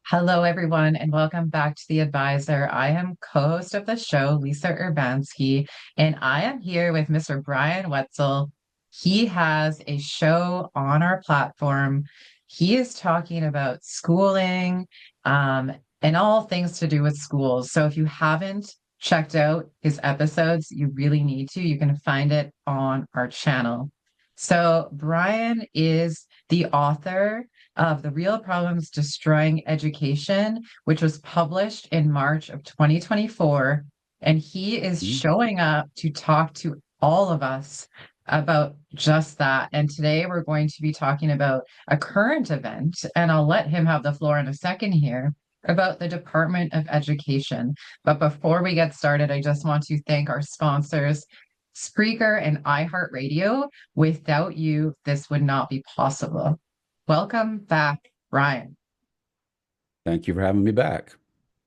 Hello, everyone, and welcome back to The Advisor. I am co-host of the show, Lisa Urbanski, and I am here with Mr. Bryan Wetzel. He has a show on our platform. He is talking about schooling, and all things to do with schools. So if you haven't checked out his episodes, you really need to. You can find it on our channel. So Bryan is the author of The Real Problems Destroying Education, which was published in March of 2024. And he is Mhm. showing up to talk to all of us about just that. And today we're going to be talking about a current event, and I'll let him have the floor in a second here about the Department of Education. But before we get started, I just want to thank our sponsors, Spreaker and iHeartRadio. Without you, this would not be possible. Welcome back, Bryan. Thank you for having me back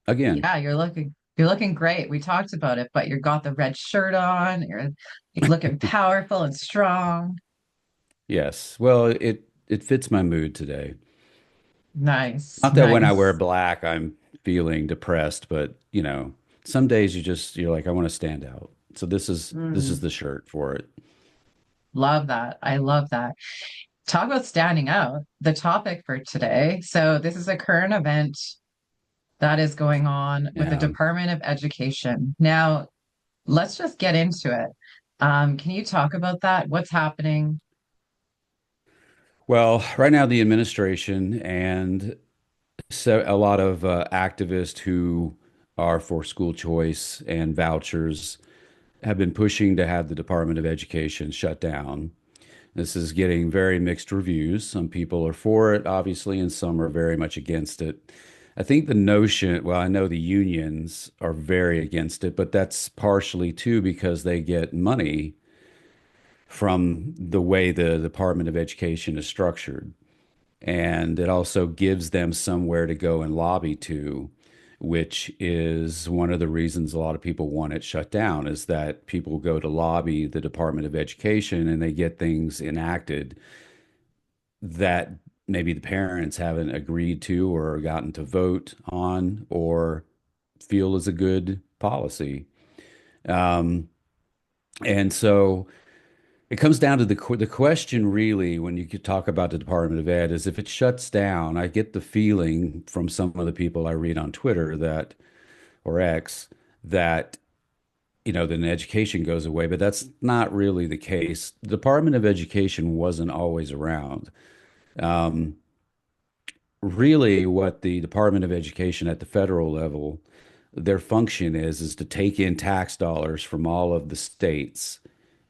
again. Yeah, you're looking great. We talked about it, but you got the red shirt on. You're looking powerful and strong. Yes. Well, it fits my mood today. Nice, Not that when I wear nice. black, I'm feeling depressed, but some days you're like, I want to stand out. So this is Mm, the shirt for it. love that. I love that. Talk about standing out, the topic for today. So this is a current event that is going on with the Yeah. Department of Education. Now, let's just get into it. Can you talk about that? What's happening? Well, right now the administration and so a lot of activists who are for school choice and vouchers have been pushing to have the Department of Education shut down. This is getting very mixed reviews. Some people are for it, obviously, and some are very much against it. I think the notion, well, I know the unions are very against it, but that's partially too because they get money from the way the Department of Education is structured. And it also gives them somewhere to go and lobby to, which is one of the reasons a lot of people want it shut down, is that people go to lobby the Department of Education and they get things enacted that maybe the parents haven't agreed to or gotten to vote on or feel is a good policy. Um, and so it comes down to the question really when you could talk about the Department of Ed is if it shuts down, I get the feeling from some of the people I read on Twitter that or X that then education goes away, but that's not really the case. The Department of Education wasn't always around. Um, Really what the Department of Education at the federal level, their function is to take in tax dollars from all of the states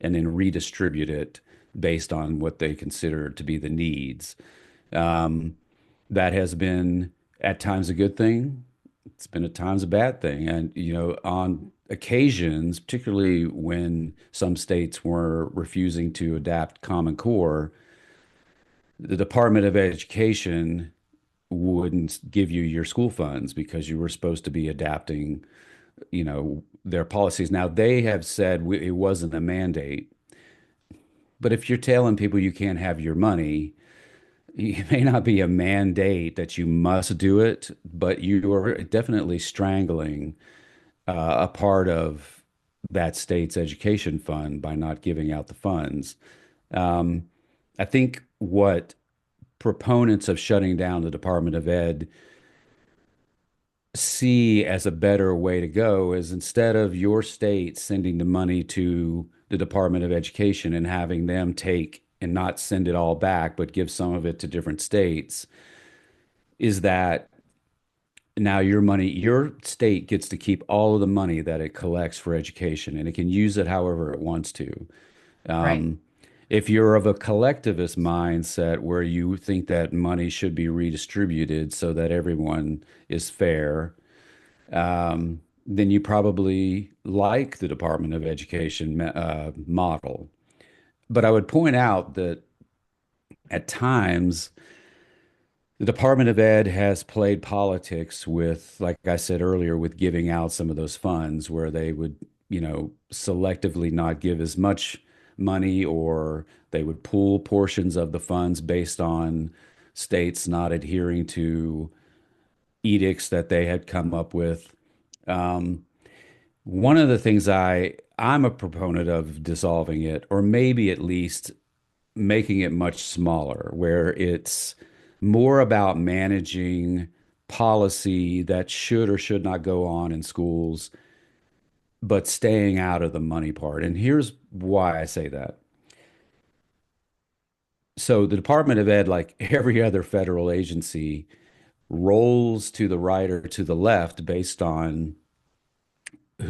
and then redistribute it based on what they consider to be the needs. Um, that has been at times a good thing. It's been at times a bad thing. And, on occasions, particularly when some states were refusing to adapt Common Core, the Department of Education wouldn't give you your school funds because you were supposed to be adapting, their policies. Now they have said it wasn't a mandate, but if you're telling people you can't have your money, it may not be a mandate that you must do it, but you are definitely strangling a part of that state's education fund by not giving out the funds. Um, I think what proponents of shutting down the Department of Ed see as a better way to go is instead of your state sending the money to the Department of Education and having them take and not send it all back, but give some of it to different states, is that now your state gets to keep all of the money that it collects for education and it can use it however it wants to. Right. Um, if you're of a collectivist mindset where you think that money should be redistributed so that everyone is fair, then you probably like the Department of Education model. But I would point out that at times the Department of Ed has played politics with, like I said earlier, with giving out some of those funds where they would, selectively not give as much money or they would pool portions of the funds based on states not adhering to edicts that they had come up with. Um, One of the things I'm a proponent of dissolving it, or maybe at least making it much smaller, where it's more about managing policy that should or should not go on in schools, but staying out of the money part. And here's why I say that. So the Department of Ed, like every other federal agency, rolls to the right or to the left based on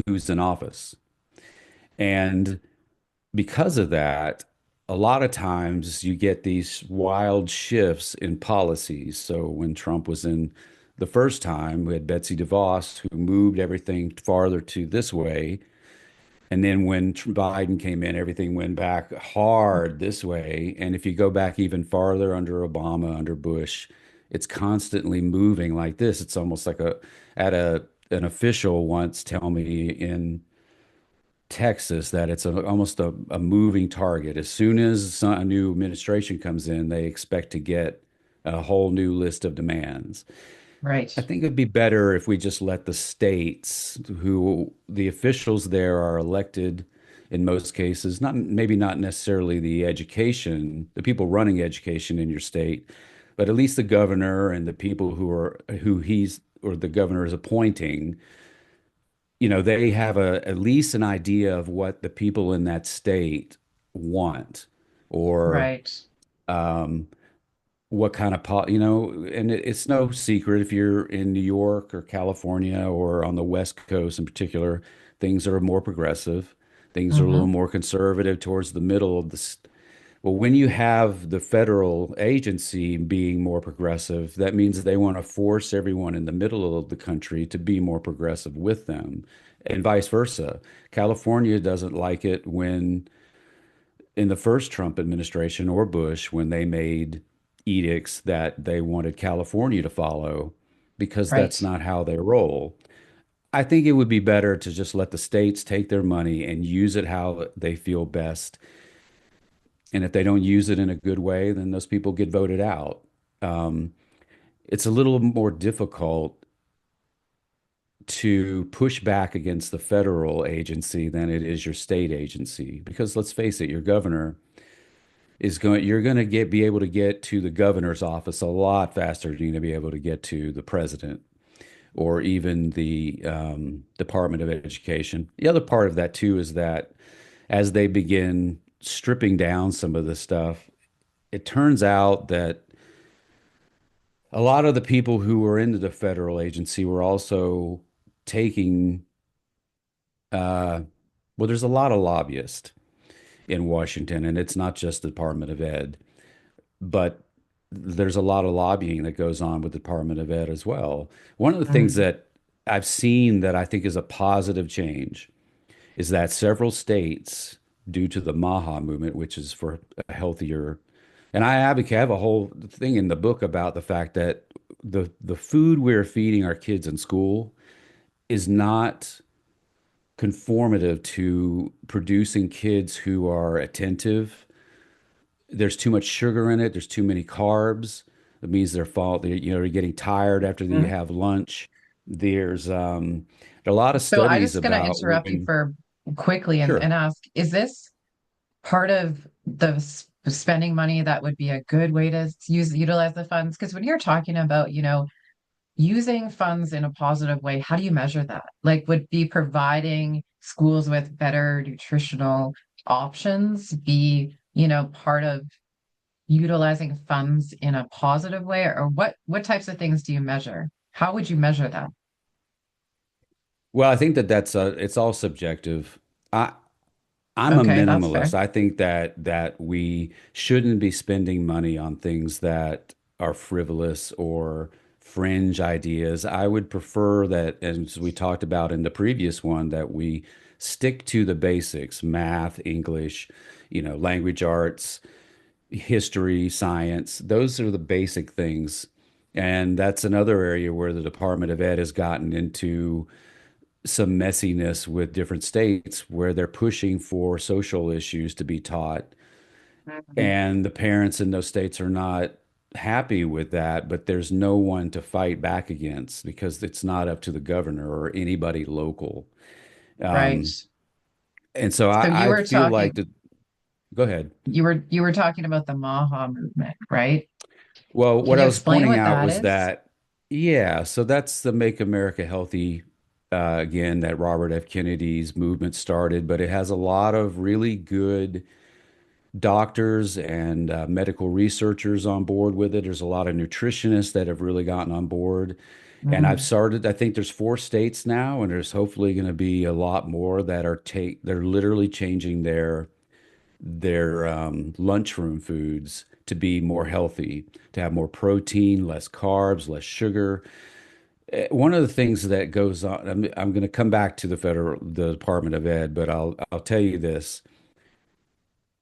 who's in office. And because of that, a lot of times you get these wild shifts in policies. So when Trump was in the first time, we had Betsy DeVos who moved everything farther to this way. And then when Biden came in, everything went back hard this way. And if you go back even farther under Obama, under Bush, it's constantly moving like this. It's almost like at an official once tell me in Texas that it's almost a moving target. As soon as a new administration comes in, they expect to get a whole new list of demands. Right. I think it'd be better if we just let the states, who the officials there are elected in most cases, not maybe not necessarily the people running education in your state, but at least the governor and the people who he's or the governor is appointing, they have at least an idea of what the people in that state want or Right. um, what kind of and it's no secret if you're in New York or California or on the West Coast in particular, things are more progressive. Things are a little Hmm. more conservative towards the middle of well, when you have the federal agency being more progressive, that means they want to force everyone in the middle of the country to be more progressive with them, and vice versa. California doesn't like it when, in the first Trump administration or Bush, when they made edicts that they wanted California to follow, because that's Right. not how they roll. I think it would be better to just let the states take their money and use it how they feel best, and if they don't use it in a good way, then those people get voted out. Um, it's a little more difficult to push back against the federal agency than it is your state agency. Because let's face it, your governor you're going to be able to get to the governor's office a lot faster than you're going to be able to get to the president or even the Department of Education. The other part of that too is that as they begin stripping down some of this stuff, it turns out that a lot of the people who were into the federal agency were also taking, uh, well, there's a lot of lobbyists in Washington, and it's not just the Department of Ed, but there's a lot of lobbying that goes on with the Department of Ed as well. One of the things Mm. that I've seen that I think is a positive change is that several states, due to the MAHA movement, which is for a healthier, and I have a whole thing in the book about the fact that the food we're feeding our kids in school is not conformative to producing kids who are attentive. There's too much sugar in it. There's too many carbs. It means they're getting tired after you Mm. have lunch. There are a lot of So I'm studies just going to about interrupt you when, for quickly sure. and ask, is this part of the spending money that would be a good way to utilize the funds? Because when you're talking about, using funds in a positive way, how do you measure that? Like, would be providing schools with better nutritional options be, part of utilizing funds in a positive way, or what types of things do you measure? How would you measure that? Well, I think that it's all subjective. I I'm a Okay, that's fair. minimalist. I think that we shouldn't be spending money on things that are frivolous or fringe ideas. I would prefer that, as we talked about in the previous one, that we stick to the basics, math, English, language arts, history, science. Those are the basic things. And that's another area where the Department of Ed has gotten into some messiness with different states where they're pushing for social issues to be taught, Mhm. and the parents in those states are not. happy with that, but there's no one to fight back against because it's not up to the governor or anybody local. Right. Um, and so So you I were feel like talking, the, go ahead. you were talking about the Maha movement, right? Well, Can what you I was explain pointing what out that was is? that, yeah, so that's the Make America Healthy, again, that Robert F. Kennedy's movement started, but it has a lot of really good doctors and medical researchers on board with it. There's a lot of nutritionists that have really gotten on board. And I've Mm, started, I think there's 4 states now, and there's hopefully going to be a lot more that they're literally changing their lunchroom foods to be more healthy, to have more protein, less carbs, less sugar. One of the things that goes on, I'm going to come back to the Department of Ed, but I'll tell you this.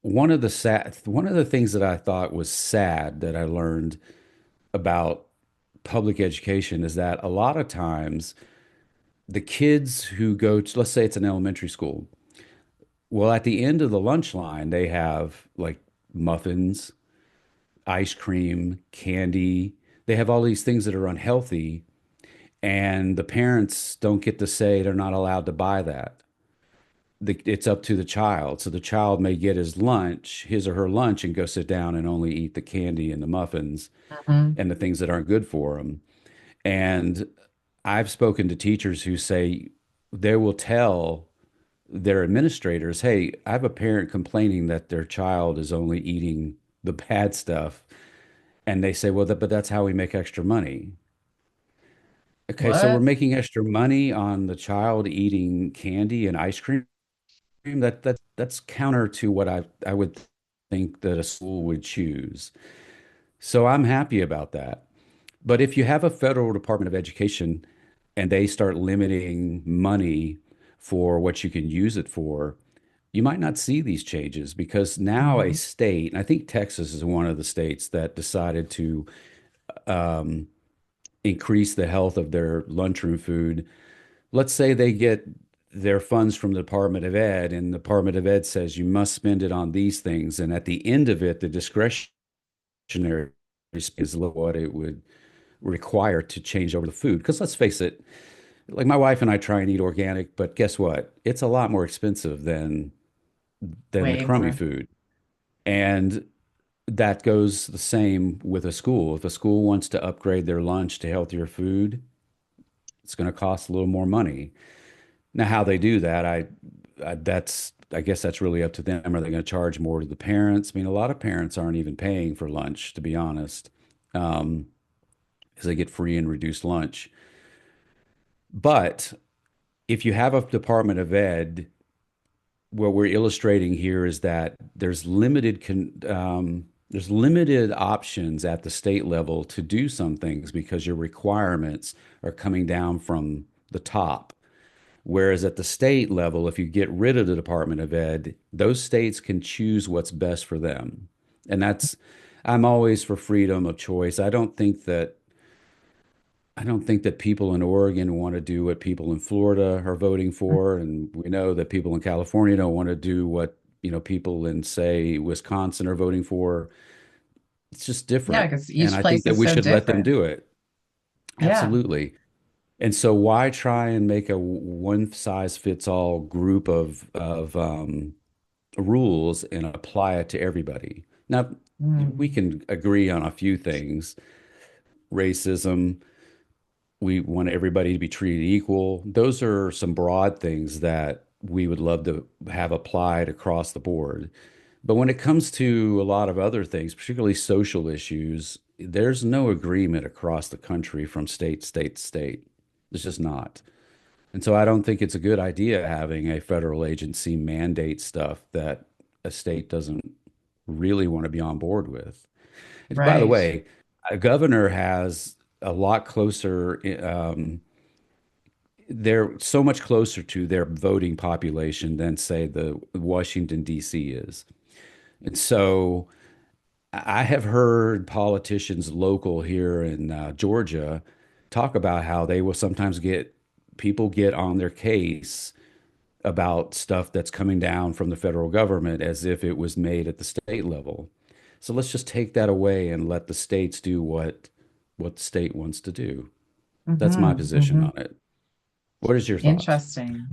One of the things that I thought was sad that I learned about public education is that a lot of times the kids who go to, let's say it's an elementary school, well, at the end of the lunch line, they have like muffins, ice cream, candy. They have all these things that are unhealthy, and the parents don't get to say they're not allowed to buy that. It's up to the child. So the child may get his or her lunch, and go sit down and only eat the candy and the muffins mhm. and the things that aren't good for them. And I've spoken to teachers who say they will tell their administrators, hey, I have a parent complaining that their child is only eating the bad stuff. And they say, well, but that's how we make extra money. Okay, so we're What? making extra money on the child eating candy and ice cream. That's counter to what I would think that a school would choose. So I'm happy about that. But if you have a federal Department of Education and they start limiting money for what you can use it for, you might not see these changes because now a Mhm. state, and I think Texas is one of the states that decided to um, increase the health of their lunchroom food. Let's say they get their funds from the Department of Ed, and the Department of Ed says you must spend it on these things. And at the end of it, the discretionary is what it would require to change over the food. Because let's face it, like my wife and I try and eat organic, but guess what? It's a lot more expensive than the Way crummy more. food. And that goes the same with a school. If a school wants to upgrade their lunch to healthier food, it's going to cost a little more money. Now, how they do that, I guess that's really up to them. Are they going to charge more to the parents? I mean, a lot of parents aren't even paying for lunch, to be honest, um, because they get free and reduced lunch. But if you have a Department of Ed, what we're illustrating here is that there's limited options at the state level to do some things because your requirements are coming down from the top. Whereas at the state level, if you get rid of the Department of Ed, those states can choose what's best for them. And I'm always for freedom of choice. I don't think that people in Oregon want to do what people in Florida are voting for, and we know that people in California don't want to do what, people in, say, Wisconsin are voting for. It's just Yeah, different. because And each I think place that is we so should let them different. do it. Yeah. Absolutely. And so why try and make a one size fits all group of rules and apply it to everybody? Now, we Mm. can agree on a few things. Racism, we want everybody to be treated equal. Those are some broad things that we would love to have applied across the board. But when it comes to a lot of other things, particularly social issues, there's no agreement across the country from state to state. It's just not. And so I don't think it's a good idea having a federal agency mandate stuff that a state doesn't really want to be on board with. And by the Right. way, a governor has a lot closer, they're so much closer to their voting population than, say, the Washington, D.C. is. And so I have heard politicians local here in Georgia talk about how they will sometimes get people get on their case about stuff that's coming down from the federal government as if it was made at the state level. So let's just take that away and let the states do what the state wants to do. That's my Hmm. position Hmm. on it. What is your thoughts? Interesting.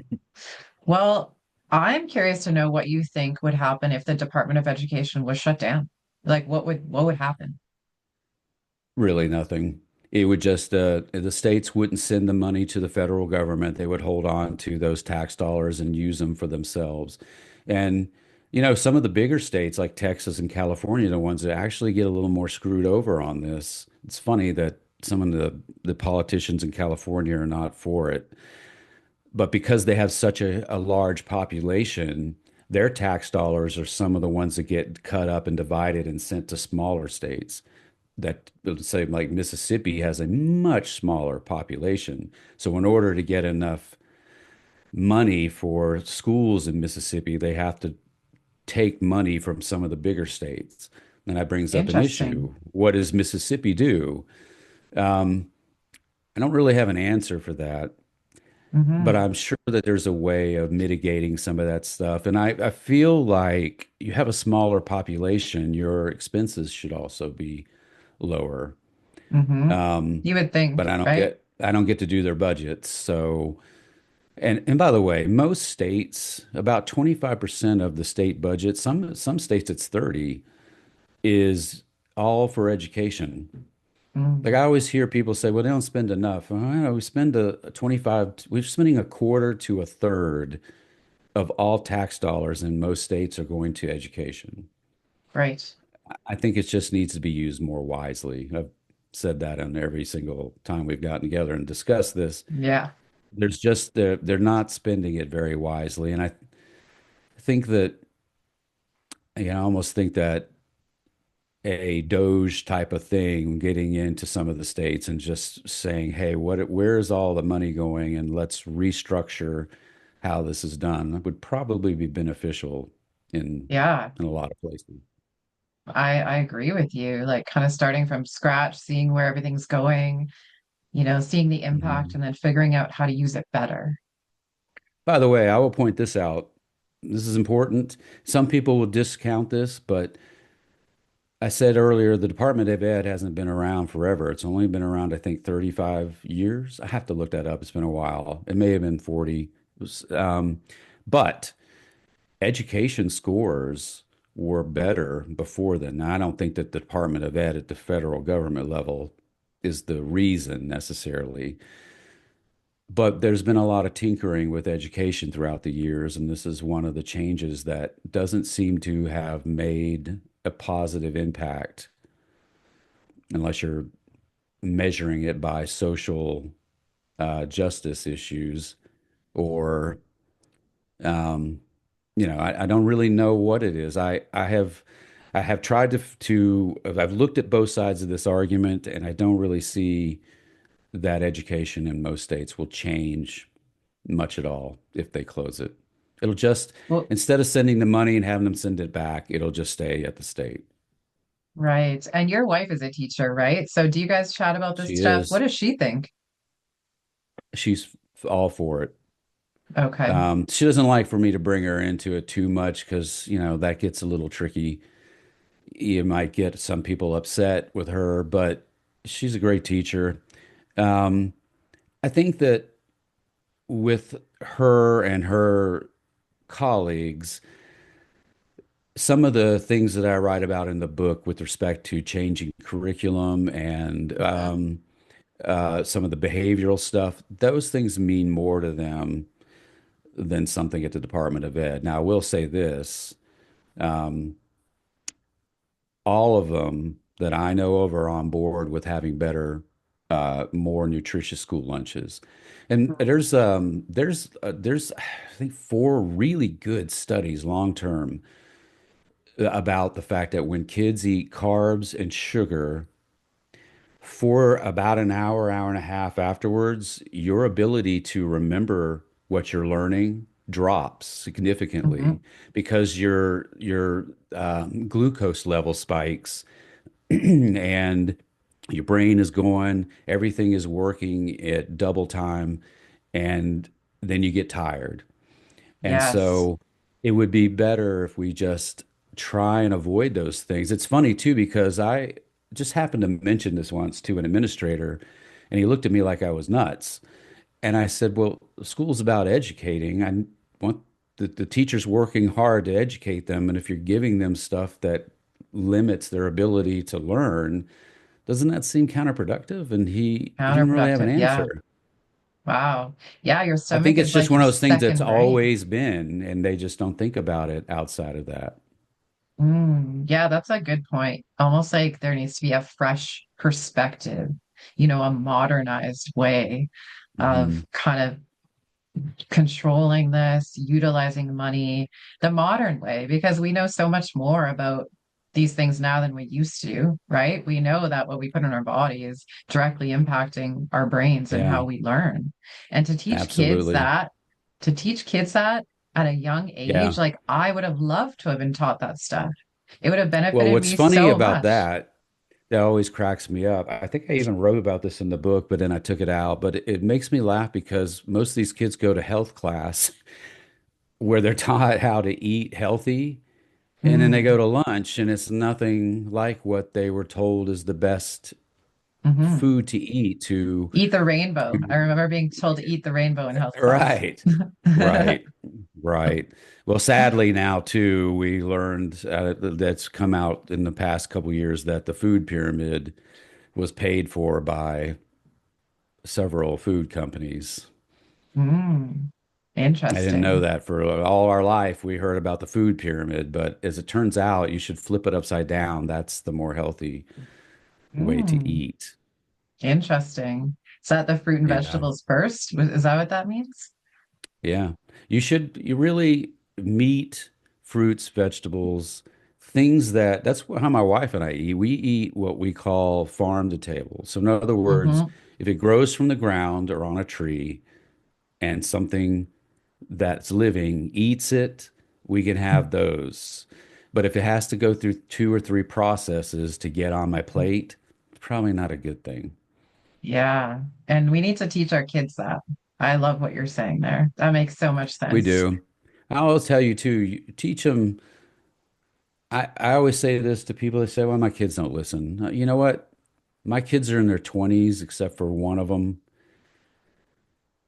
Well, I'm curious to know what you think would happen if the Department of Education was shut down. Like what would happen? Really nothing. It would just the states wouldn't send the money to the federal government. They would hold on to those tax dollars and use them for themselves. And some of the bigger states like Texas and California, the ones that actually get a little more screwed over on this. It's funny that some of the politicians in California are not for it. But because they have such a large population, their tax dollars are some of the ones that get cut up and divided and sent to smaller states. That, let's say, like Mississippi has a much smaller population. So in order to get enough money for schools in Mississippi, they have to take money from some of the bigger states. And that brings up an Interesting. issue. What does Mississippi do? Um, I don't really have an answer for that, but Hmm. I'm sure that there's a way of mitigating some of that stuff. And I feel like you have a smaller population, your expenses should also be lower. Hmm. Um, You would think, but right? I don't get to do their budgets. So, and by the way, most states, about 25% of the state budget, some states it's 30, is all for education. Like Mm, I always hear people say, well, they don't spend enough. Well, I know we spend a 25, we're spending a quarter to a third of all tax dollars in most states are going to education. right. I think it just needs to be used more wisely. I've said that on every single time we've gotten together and discussed this. Yeah. There's just they're not spending it very wisely, and I think that I almost think that a Doge type of thing, getting into some of the states and just saying, "Hey, where's all the money going?" and let's restructure how this is done would probably be beneficial in Yeah. in a lot of places. I agree with you. Like kind of starting from scratch, seeing where everything's going, seeing the impact Mhm. and then figuring out how to use it better. By the way, I will point this out. This is important. Some people will discount this, but I said earlier the Department of Ed hasn't been around forever. It's only been around, I think, 35 years. I have to look that up. It's been a while. It may have been 40. But education scores were better before then. Now, I don't think that the Department of Ed at the federal government level is the reason necessarily. But there's been a lot of tinkering with education throughout the years, and this is one of the changes that doesn't seem to have made a positive impact unless you're measuring it by social justice issues or um, I don't really know what it is. I have tried to I've looked at both sides of this argument, and I don't really see that education in most states will change much at all if they close it. It'll just, Well, instead of sending the money and having them send it back, it'll just stay at the state. right. And your wife is a teacher, right? So do you guys chat about this She stuff? What is, does she think? she's all for it. Okay. She doesn't like for me to bring her into it too much because, that gets a little tricky. You might get some people upset with her, but she's a great teacher. Um, I think that with her and her colleagues, some of the things that I write about in the book with respect to changing curriculum and Mhm. some of the behavioral stuff, those things mean more to them than something at the Department of Ed. Now, I will say this, um, all of them that I know of are on board with having better, more nutritious school lunches. And there's I think four really good studies long term about the fact that when kids eat carbs and sugar for about an hour, hour and a half afterwards, your ability to remember what you're learning drops Hmm. significantly because your glucose level spikes and your brain is going, everything is working at double time, and then you get tired. And Yes. so it would be better if we just try and avoid those things. It's funny too, because I just happened to mention this once to an administrator, and he looked at me like I was nuts. And I said, well, school's about educating. I want the teachers working hard to educate them. And if you're giving them stuff that limits their ability to learn, doesn't that seem counterproductive? And he didn't really have an Counterproductive. Yeah. answer. Wow. Yeah, your I think stomach it's is just like one your of those things that's second brain. always been, and they just don't think about it outside of that. Yeah, that's a good point. Almost like there needs to be a fresh perspective, a modernized way of Mhm. kind of controlling this, utilizing money the modern way, because we know so much more about these things now than we used to, right? We know that what we put in our body is directly impacting our brains and Yeah, how we learn. And absolutely. to teach kids that at a young Yeah. age, like I would have loved to have been taught that stuff. It would have Well, benefited what's me funny so about much. that always cracks me up. I think I even wrote about this in the book, but then I took it out. But it makes me laugh because most of these kids go to health class where they're taught how to eat healthy, and then they go Mm, to lunch, and it's nothing like what they were told is the best hmm. food to eat Eat the rainbow. I to remember being told to eat the rainbow in health class. right, right, right. Well, sadly now too, we learned that's come out in the past couple years that the food pyramid was paid for by several food companies. Mm, I didn't know interesting. that. For all our life. We heard about the food pyramid, but as it turns out, you should flip it upside down. That's the more healthy way to Mm, eat. interesting. Is that the fruit and Yeah. vegetables first? Is that what that means? Yeah. You really meat, fruits, vegetables, things that's how my wife and I eat. We eat what we call farm to table. So in other words, Hmm. if it grows from the ground or on a tree and something that's living eats it, we can have those. But if it has to go through two or three processes to get on my plate, it's probably not a good thing. Yeah. And we need to teach our kids that. I love what you're saying there. That makes so much We sense. do. I always tell you too, you teach them. I always say this to people. They say, well, my kids don't listen. You know what? My kids are in their 20s, except for one of them.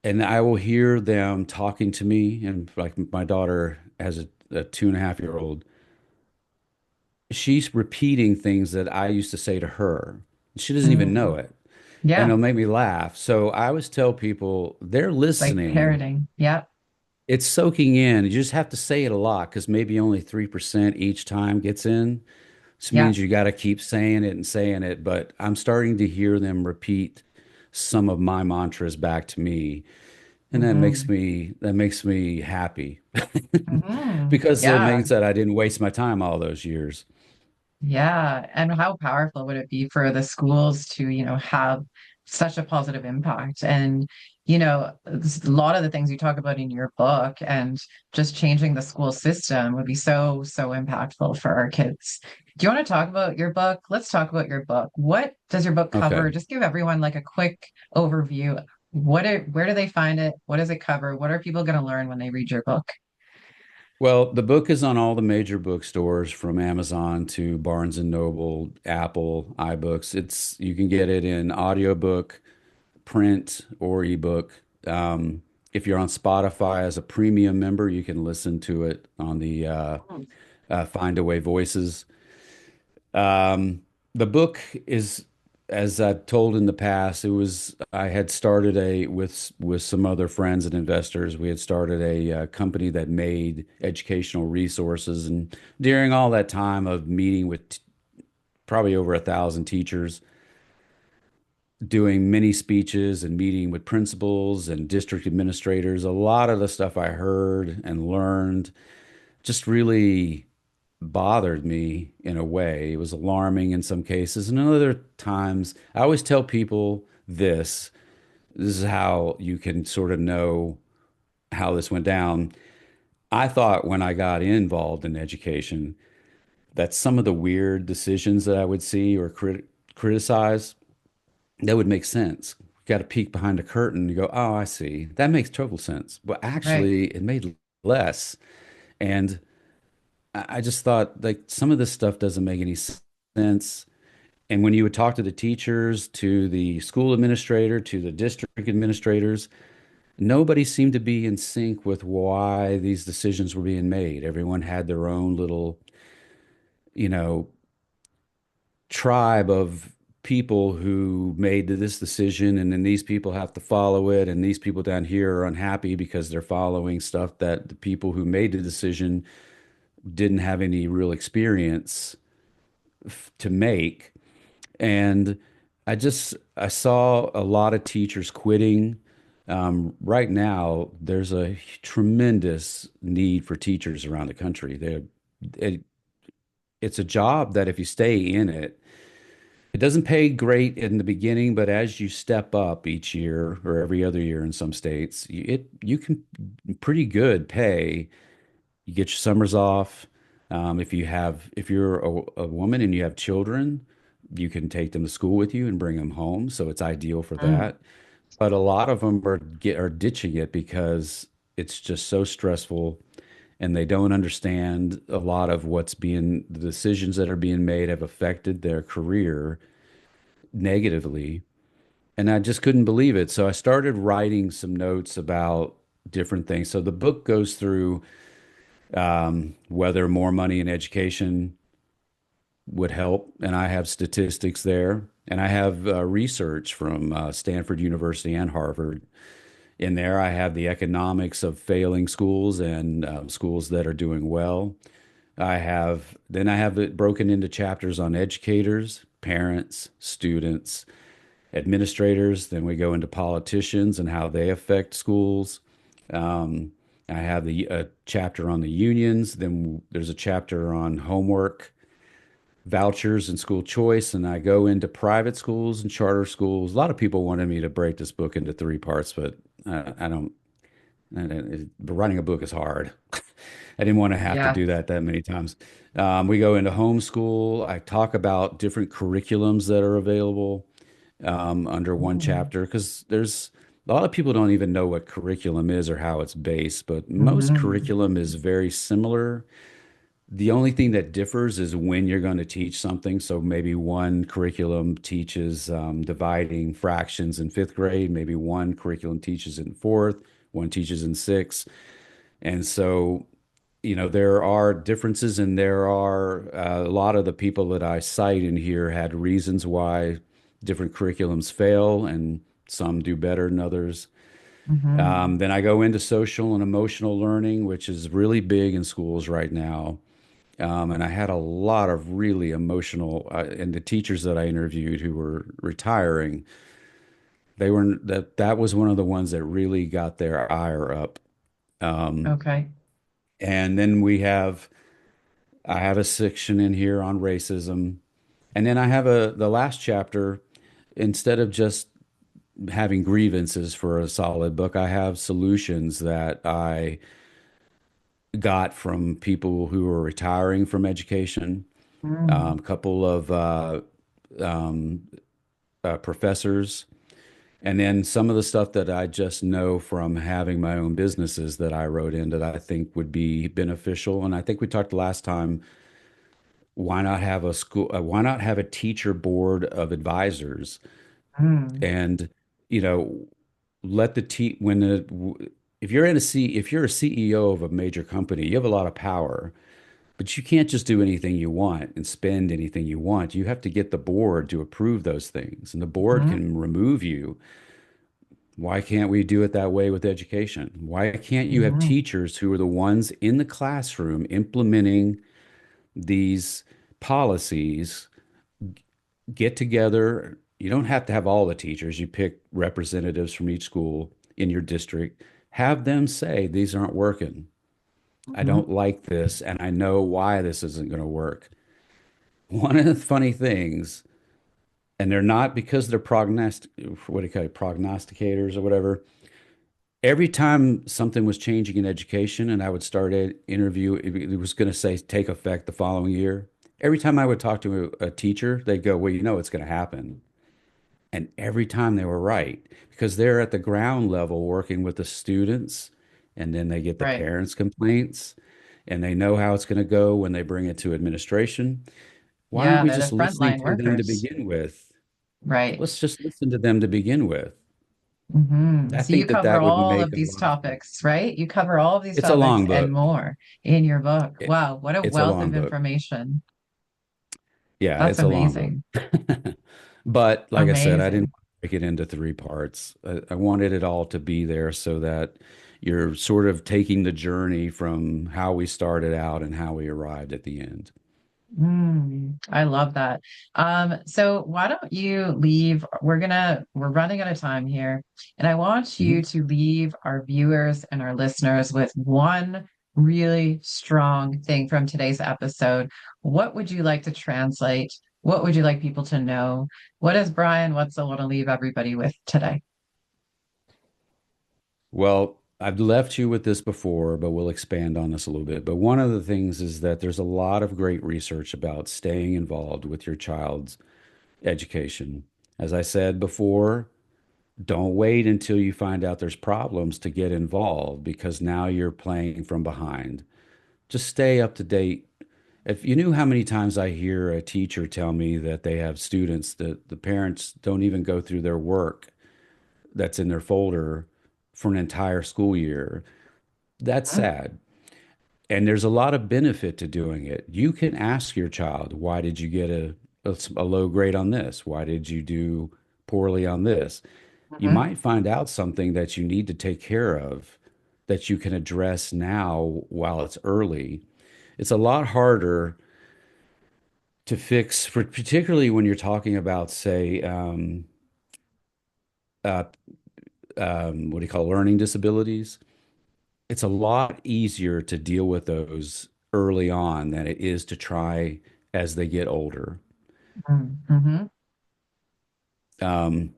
And I will hear them talking to me. And like my daughter has a 2.5 year old. She's repeating things that I used to say to her. She doesn't even know Mm, it. And yeah. it'll make me laugh. So I always tell people they're It's like listening. parroting. Yep. It's soaking in. You just have to say it a lot because maybe only 3% each time gets in. This means Yep. you got to keep saying it and saying it. But I'm starting to hear them repeat some of my mantras back to me. And Hmm. that makes me happy Hmm. because it Yeah. means that I didn't waste my time all those years. Yeah. And how powerful would it be for the schools to, have such a positive impact? And, a lot of the things you talk about in your book and just changing the school system would be so, so impactful for our kids. Do you want to talk about your book? Let's talk about your book. What does your book cover? Okay. Just give everyone like a quick overview. Where do they find it? What does it cover? What are people going to learn when they read your book? Well, the book is on all the major bookstores from Amazon to Barnes and Noble, Apple, iBooks. You can get it in audiobook, print, or ebook. If you're on Spotify as a premium member, you can listen to it on the Find Away Voices. The book is, as I've told in the past, I had started with some other friends and investors. We had started a company that made educational resources, and during all that time of meeting with probably over 1,000 teachers, doing many speeches and meeting with principals and district administrators, a lot of the stuff I heard and learned just really bothered me in a way. It was alarming in some cases, and in other times, I always tell people this. This is how you can sort of know how this went down. I thought when I got involved in education that some of the weird decisions that I would see or criticize that would make sense. Got to peek behind the curtain and you go, oh, I see. That makes total sense. But Right. actually, it made less. And I just thought like some of this stuff doesn't make any sense. And when you would talk to the teachers, to the school administrator, to the district administrators, nobody seemed to be in sync with why these decisions were being made. Everyone had their own little, you know, tribe of people who made this decision, and then these people have to follow it, and these people down here are unhappy because they're following stuff that the people who made the decision didn't have any real experience to make. And I saw a lot of teachers quitting. Right now, there's a tremendous need for teachers around the country. It, it's a job that if you stay in it, it doesn't pay great in the beginning, but as you step up each year or every other year in some states, you can pretty good pay. You get your summers off. If you're a woman and you have children, you can take them to school with you and bring them home. So it's ideal for Mm, that. But a lot of them are ditching it because it's just so stressful, and they don't understand a lot of the decisions that are being made have affected their career negatively. And I just couldn't believe it. So I started writing some notes about different things. So the book goes through whether more money in education would help. And I have statistics there. And I have research from Stanford University and Harvard. In there, I have the economics of failing schools and schools that are doing well. I have it broken into chapters on educators, parents, students, administrators. Then we go into politicians and how they affect schools. Um, I have a chapter on the unions. Then there's a chapter on homework, vouchers, and school choice. And I go into private schools and charter schools. A lot of people wanted me to break this book into three parts, but I don't. But writing a book is hard. I didn't want to have to yeah. do that many times. We go into homeschool. I talk about different curriculums that are available under one Mm, chapter because there's a lot of people don't even know what curriculum is or how it's based, but most mhm, curriculum is very similar. The only thing that differs is when you're going to teach something. So maybe one curriculum teaches dividing fractions in fifth grade, maybe one curriculum teaches in fourth, one teaches in sixth. And so, there are differences, and there are a lot of the people that I cite in here had reasons why different curriculums fail, and some do better than others. mhm. Then I go into social and emotional learning, which is really big in schools right now. And I had a lot of really emotional, and the teachers that I interviewed who were retiring, that was one of the ones that really got their ire up. Um, Okay. and then I have a section in here on racism. And then I have the last chapter, instead of just having grievances for a solid book, I have solutions that I got from people who are retiring from education, Mm, a couple of um, professors, and then some of the stuff that I just know from having my own businesses that I wrote in that I think would be beneficial. And I think we talked last time, why not have a teacher board of advisors mm, and, you know, let the te when the if you're a CEO of a major company, you have a lot of power, but you can't just do anything you want and spend anything you want. You have to get the board to approve those things, and the board mhm, can remove you. Why can't we do it that way with education? Why can't you have mhm, teachers who are the ones in the classroom implementing these policies get together? You don't have to have all the teachers. You pick representatives from each school in your district. Have them say, these aren't working. I mhm, don't like this, and I know why this isn't going to work. One of the funny things, and they're not because they're what do you call it, prognosticators or whatever. Every time something was changing in education and I would start an interview, it was going to say take effect the following year. Every time I would talk to a teacher, they'd go, well, it's going to happen. And every time they were right because they're at the ground level working with the students, and then they get the right. parents' complaints. and they know how it's going to go when they bring it to administration. Why aren't Yeah, we they're the just listening frontline to them to workers. begin with? Right. Let's just listen to them to begin with. I So you think that cover that would all make of a these lot of sense. topics, right? You cover all of these It's a topics long and book. more in your book. It, Wow, what a it's a wealth long of book. information. Yeah, That's it's a long book. amazing. But like I said, I didn't Amazing. break it into three parts. I wanted it all to be there so that you're sort of taking the journey from how we started out and how we arrived at the end. I love that. So why don't you leave? We're running out of time here, and I want you Mhm. to leave our viewers and our listeners with one really strong thing from today's episode. What would you like to translate? What would you like people to know? What does Bryan Wetzel want to leave everybody with today? Well, I've left you with this before, but we'll expand on this a little bit. But one of the things is that there's a lot of great research about staying involved with your child's education. As I said before, don't wait until you find out there's problems to get involved because now you're playing from behind. Just stay up to date. If you knew how many times I hear a teacher tell me that they have students that the parents don't even go through their work that's in their folder for an entire school year, that's Mhm. sad. And there's a lot of benefit to doing it. You can ask your child, why did you get a low grade on this? Why did you do poorly on this? You Mhm. might find out something that you need to take care of that you can address now while it's early. It's a lot harder to fix, for particularly when you're talking about, say, uh, what do you call learning disabilities? It's a lot easier to deal with those early on than it is to try as they get older. Mhm. Um,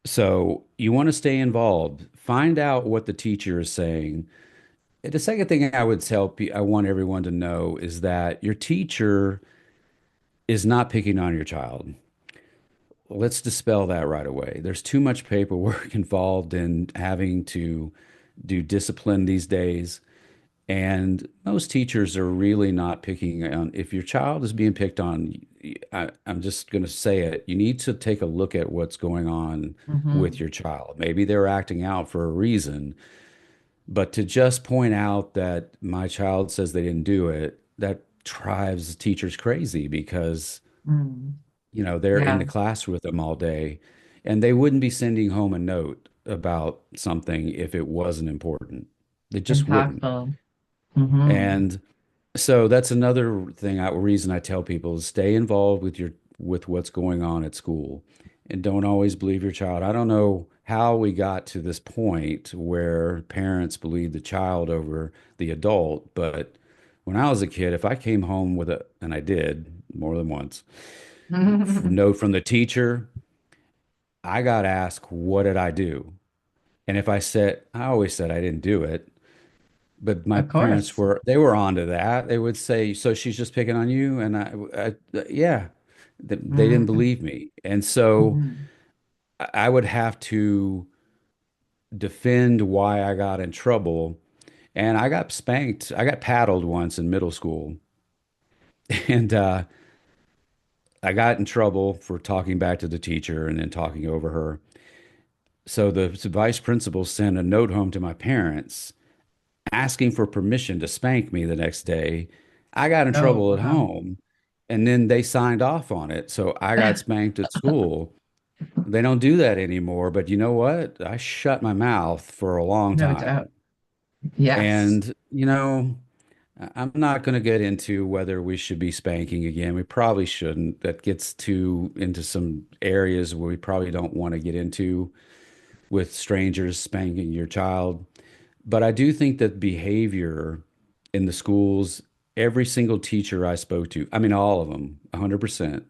so you want to stay involved. Find out what the teacher is saying. The second thing I would I want everyone to know is that your teacher is not picking on your child. Let's dispel that right away. There's too much paperwork involved in having to do discipline these days. And most teachers are really not picking on, if your child is being picked on, I'm just going to say it, you need to take a look at what's going on with Mhm. your child. Maybe they're acting out for a reason, but to just point out that my child says they didn't do it, that drives teachers crazy because, Mm. they're in Yeah, the class with them all day and they wouldn't be sending home a note about something if it wasn't important. They just wouldn't. impactful. Hmm. And so that's another reason I tell people is stay involved with what's going on at school and don't always believe your child. I don't know how we got to this point where parents believe the child over the adult, but when I was a kid, if I came home with and I did more than once, note from the teacher, I got asked, what did I do? And if I always said I didn't do it. But my Of parents course. they were onto that. They would say, "So she's just picking on you?" And yeah, they didn't Mm-hmm. believe me. And so I would have to defend why I got in trouble. And I got spanked. I got paddled once in middle school. And I got in trouble for talking back to the teacher and then talking over her. So the vice principal sent a note home to my parents asking for permission to spank me the next day. I got in Oh, trouble at wow. home and then they signed off on it. So I got spanked at school. They don't do that anymore, but you know what? I shut my mouth for a long No doubt. time. Yes. And, I'm not going to get into whether we should be spanking again. We probably shouldn't. That gets too into some areas where we probably don't want to get into with strangers spanking your child. But I do think that behavior in the schools, every single teacher I spoke to, I mean, all of them, 100%,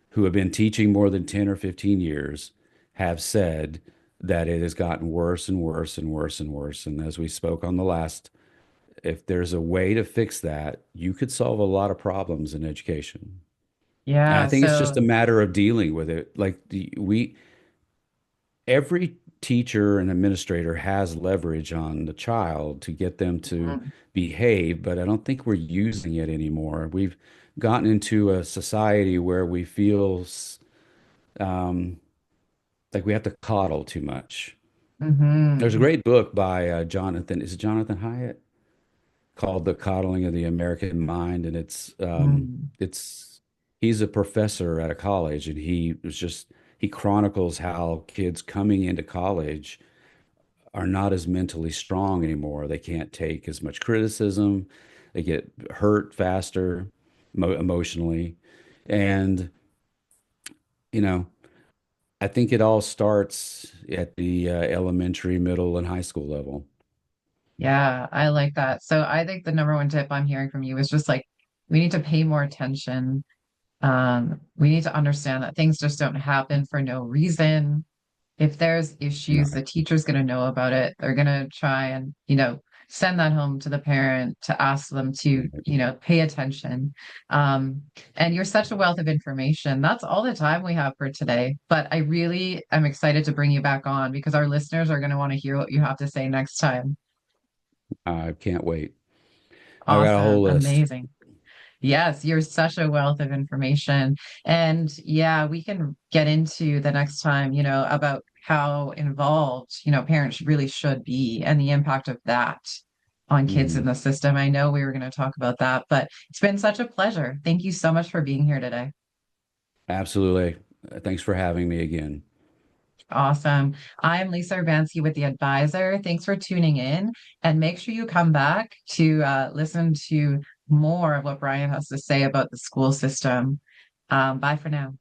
who have been teaching more than 10 or 15 years, have said that it has gotten worse and worse and worse and worse. And as we spoke on the last, if there's a way to fix that, you could solve a lot of problems in education. And I Yeah. think it's just So, a matter of dealing with it. Every teacher and administrator has leverage on the child to get them to Mhm. behave, but I don't think we're using it anymore. We've gotten into a society where we feel um, like we have to coddle too much. There's a Mhm. great book by Jonathan, is it Jonathan Hyatt, called The Coddling of the American Mind, and Mhm. it's he's a professor at a college, and he chronicles how kids coming into college are not as mentally strong anymore. They can't take as much criticism. They get hurt faster emotionally. And, you know, I think it all starts at the elementary, middle, and high school level. Yeah, I like that. So I think the number one tip I'm hearing from you is just like we need to pay more attention. We need to understand that things just don't happen for no reason. If there's issues, the Right. teacher's going to know about it. They're going to try and, send that home to the parent to ask them to, Right. pay attention. Um, and you're such a wealth of information. That's all the time we have for today. But I really am excited to bring you back on because our listeners are going to want to hear what you have to say next time. I can't wait. I got a Awesome. whole list. Amazing. Yes, you're such a wealth of information. And yeah, we can get into the next time, about how involved, parents really should be and the impact of that on kids in Mhm. the system. I know we were going to talk about that, but it's been such a pleasure. Thank you so much for being here today. Absolutely. Thanks for having me again. Awesome. I'm Lisa Urbanski with The Advisor. Thanks for tuning in and make sure you come back to listen to more of what Bryan has to say about the school system. Bye for now.